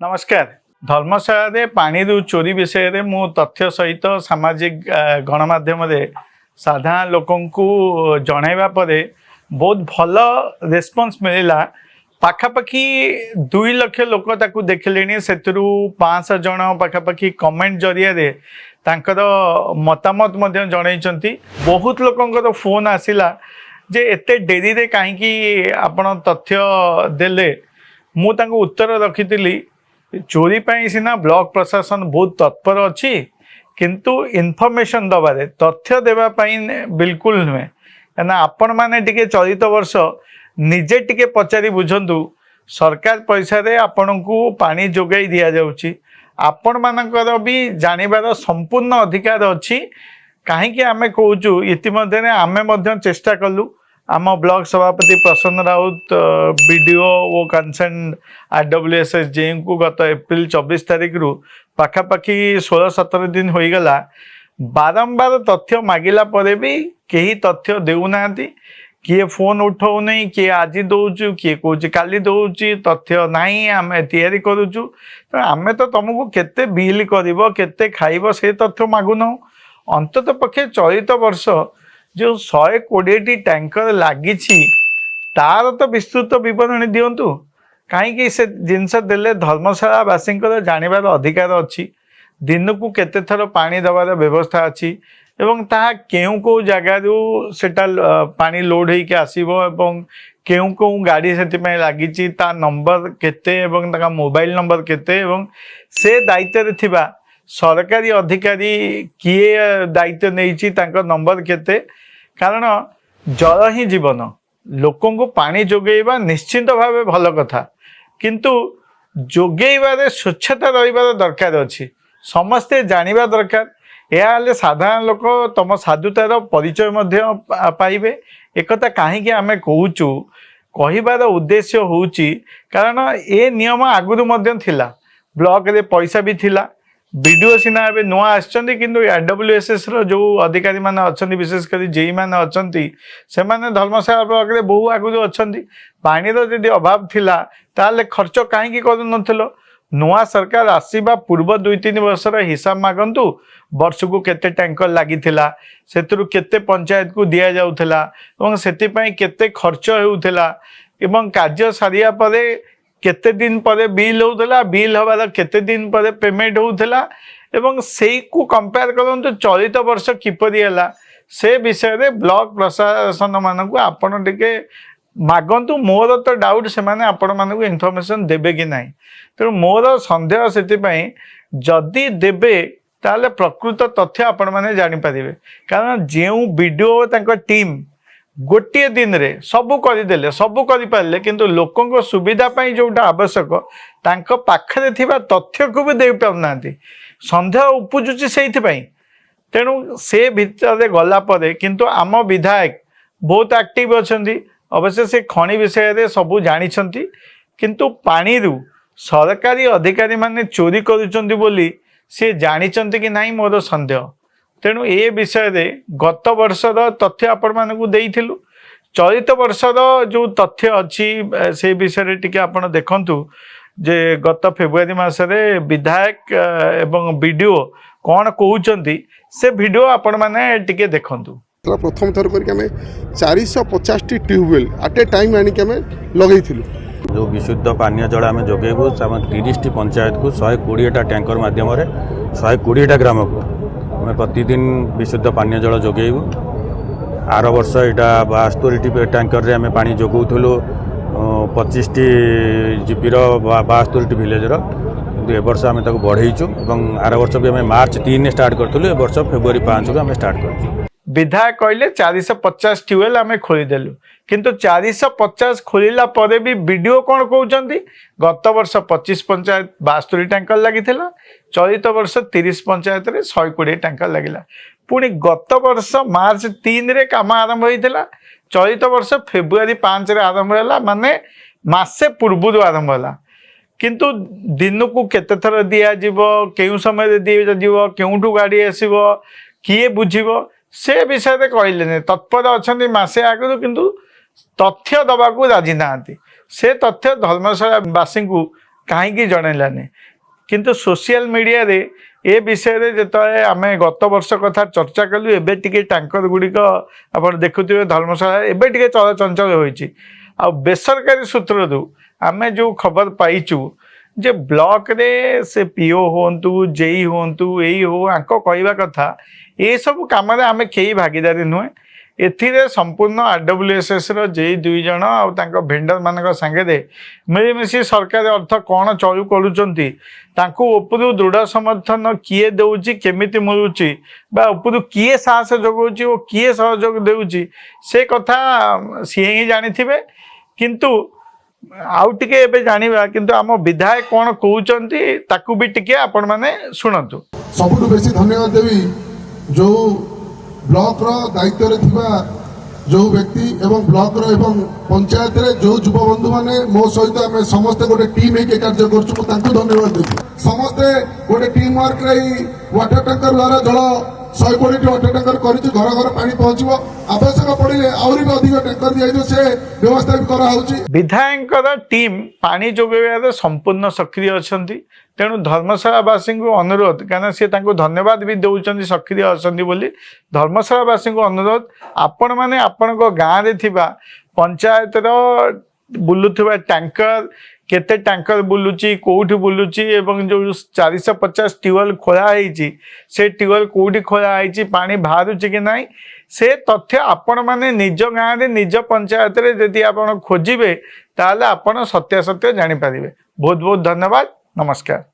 नमस्कार। धर्मशाला पानी चोरी विषय रे मु तथ्य सहित सामाजिक गणमाध्यम साधारण लोक जनइबा परे बहुत भल रेस्पॉन्स मिलला। पाखापाखि 2 लाख लोक ताकू देखिले से 500 जन पाखापाखि कमेंट जरिया रे तांकर मतामत जन बहुत लोक फोन आसिला जे एते डेरी रे कहीं आपण तथ्य देले। मु तांको उत्तर रखी चोरी पाई सिना ब्लॉक प्रशासन बहुत तत्पर अच्छी किंतु इनफॉरमेशन दबारे तथ्य देवाई बिल्कुल नुहे। कहना आपण मैंने टिके चलित वर्ष निजे टिके पचारि बुझंतु सरकार पैसा रे आपण को पानी जोगाई दिया जाउची। आपण मानकर भी जानिबार संपूर्ण अधिकार अच्छी। कहीं आमे कहूचु इतिमध्ये आमे मध्य चेष्टा कलु आम ब्लॉक सभापति प्रसन्न राउत बीडीओ और कंसर्न आरडब्ल्यूएसएस जे को गत एप्रिल 24 तारीख रु पाखापाखि 16-17 दिन हो गला। बारंबार तथ्य मागिला परे भी कहीं तथ्य देउना। किए फोन उठाऊ नहीं, किए आज दौचु, किए कौच काली दौची तथ्य नहीं आम तैयारी करुचु। तो आम तो तुमको केते बिल कर केते खाइब से तथ्य मागुन। अंतत पक्षे चलित वर्ष जो 120 टैंकर लगी तार तो विस्तृत विवरणी दिंतु। कहीं से जिनस देले धर्मशालावासी जानवर अधिकार अच्छी। दिन को केते थर पानी दबार व्यवस्था अच्छी एवं ताहा केउ को जगार सेटा पानी लोड होके आसीबो एवं केउ को गाड़ी से लगी ता नंबर केते एवं ताका मोबाइल नंबर केते एवं से दायित्व थिबा सरकारी अधिकारी किए दायित्व नहीं तांका नंबर केते। कारण जल ही जीवन। लोकों को पानी जोगेबा निश्चिंत भावे भल कथा किंतु जोगेबारे स्वच्छता रहिबार दरकार अछि। समस्ते जानिबा दरकार। या साधारण लोक तम साधुतार परिचय मध्य पाइबे। एकता कहीं आमे कहूचु कहिबार उद्देश्य होउची कारण ए नियम आगुरु मध्य थिला। ब्लॉक रे पैसा भी थिला। वीडियो सिना ए नुआ आछंती किंतु आरडब्ल्यूएसएस रो जो अधिकारी माने अछंती विशेष कर जेई माने अछंती से माने धर्मशाला ब्लॉक रे बहु आगुरु अछंती। पानी रो जदि अभाव थिला ताले खर्च काहे करू नथिलो। नुआ सरकार आसीबा पूर्व 2-3 वर्षर हिसाब मागंतु वर्ष को केते टैंकर लगी सेतु केते पंचायत को दिया जाउथला एवं सेति पई केते खर्च हेउथला एवं कार्य सारिया परे केते दिन परे बिल होउथला। बिल हवार केते दिन परे पेमेंट होउथला एवं सेई को कंपेयर करंतु चलित वर्ष किपरि हला से विषय रे ब्लॉक प्रशासन मानकु आपण टिके मागंतु। मोर तो डाउट से माने आपण मानकु इन्फॉर्मेशन देबे कि नाही। तेणु मोर संदेह सेति पई जदि देबे ताले प्रकृत तथ्य आपण माने जानि पारिबे। कारण जेउ वीडियो तांको टीम गोटे दिन रे सबु करदेले सबु करि पारले किंतु लोकों को सुविधा पाई जोटा आवश्यक तांको पाखरे थिबा तथ्य को भी दे पाउनांती। संदेह उपजुची सेइथि पई। तेणु से भितर गला परे किंतु आम विधायक बहुत एक्टिव अछंती। अवश्य से खनि विषय रे सबु जानिछंती किंतु पानी रु सरकारी अधिकारी माने चोरी करूछंती बोली से जानिछंती कि नाही मोर संदेह। तेणु ए विषय रे गत वर्षर तथ्य आपण मानकु देइथिलु। चलित वर्षर जो तथ्य अच्छी से विषय टिके आपण देखंतु जे गत फेब्रुआरी मासरे विधायक एवं वीडियो कौन कहउचंती से वीडियो आपण माने टिके देखंतु। प्रथम थर करके हमें 450 ट्यूबवेल एट ए टाइम आनिक हमें लगेइथिलु। जो विशुद्ध पानीय जल आम जोगेबू 30 पंचायत को 120टा टैंकर माध्यम 120टा ग्राम को आम प्रतिदिन विशुद्ध पानीय जल जोगेबू। आर वर्ष यहाँ 72 टैंकर रे आम पानी जोगौलु 25टी जीपीर 72टी विलेजर किंतु ए वर्ष आम बढ़ेचु। आर वर्ष भी आम मार्च 3 स्टार्ट करूँ। ए वर्ष फेब्रुआरी 5 को आम स्टार्ट कर। विधायक कहले 450 ट्यूबवेल आम खोलीदेलु किंतु 450 खोलिला परे भी वीडियो कौन कहउचंती गत वर्ष 25 पंचायत 72 टैंकर लगी। चलित वर्ष 30 पंचायत रे 120 टैंकर लगिला। पुणी गत वर्ष मार्च 3 रे काम आरंभ होइतिला। चलित वर्ष फेब्रुआरी 5 रे आरंभ होला माने मासे पूर्व आरंभ होला। किंतु दिन को केते थर दिया जीवो केउ समय दिया जीवो केउठू गाड़ी आसीबो किए बुझिबो से विषय रे कहले तत्पर अछंती मासे आगु किंतु तथ्य दबाकू राजी ना। से तथ्य धर्मशालावासी को कहीं जनइलानी किंतु सोशल मीडिया रे ए विषय जो आम गत वर्ष कथा चर्चा कलु एबे टिके टैंकर गुड़िक आप देखुए धर्मशाला एबे टिके चलचंचल होइछि आ बेसरकारी सूत्र आम जो खबर पाइचु जे ब्लॉक रे से पीओ होंतु जेई होंतु एई हो आंको कहवा कथा ये सब काम आम कई भागीदारी नुहे एथिरे संपूर्ण आरडब्ल्यूएसएस रो जेई दुई जण आ भेंडर मान सांगे मिलमिशी सरकार अर्थ कौन चलू करुँच उपरू दृढ़ समर्थन किए दौची केमिति मिलूची बा उपरू किए साहस जगाऊँच और किए सहयोग देउची से कथा सी ही जानी किंतु आउ टिके एबे जानिबा किंतु आम विधायक कौन कहउचंती ताकू भी टिके आपण माने सुनंतु। सबुठु बेसी धन्यवाद देवी जो ब्लॉक रो दायित्व रे थिबा जो व्यक्ति एवं ब्लॉक रो एवं पंचायत रे जो युवा बंधु माने मो सहित आमे समस्त गोटे टीम हे के कार्य करछु तांको धन्यवाद देबी समस्त गोटे टीम वर्क रे वाटर टैंकर द्वारा जल 100 कोटी वाटर टैंकर करिछु घर घर पानी पहुंचबो आवश्यक पड़िले आउरी भी अधिक टैंकर दिया से व्यवस्था भी करा होउची। विधायक टीम पानी जोगाइबार संपूर्ण सक्रिय अछंती तेणु धर्मशालावासी को अनुरोध कहीं सी धन्यवाद भी दौरान सक्रिय अच्छा धर्मशालावासी को अनुरोध आपण मैंने आपण गाँव में थिबा पंचायत बुलुवा टैंकर केते टैंकर बुलूची कोठी बुलूची एवं जो 450 ट्यूबवेल खोलाई से ट्यूबवेल कोठी खोलाई पानी बाहरुची कि नहीं से तथ्य आपण मैंने निज गाँव में निज पंचायत रे यदि आपण खोजिबे ताले आपण सत्यासत्य जानी पारिबे। बहुत बहुत धन्यवाद। नमस्कार।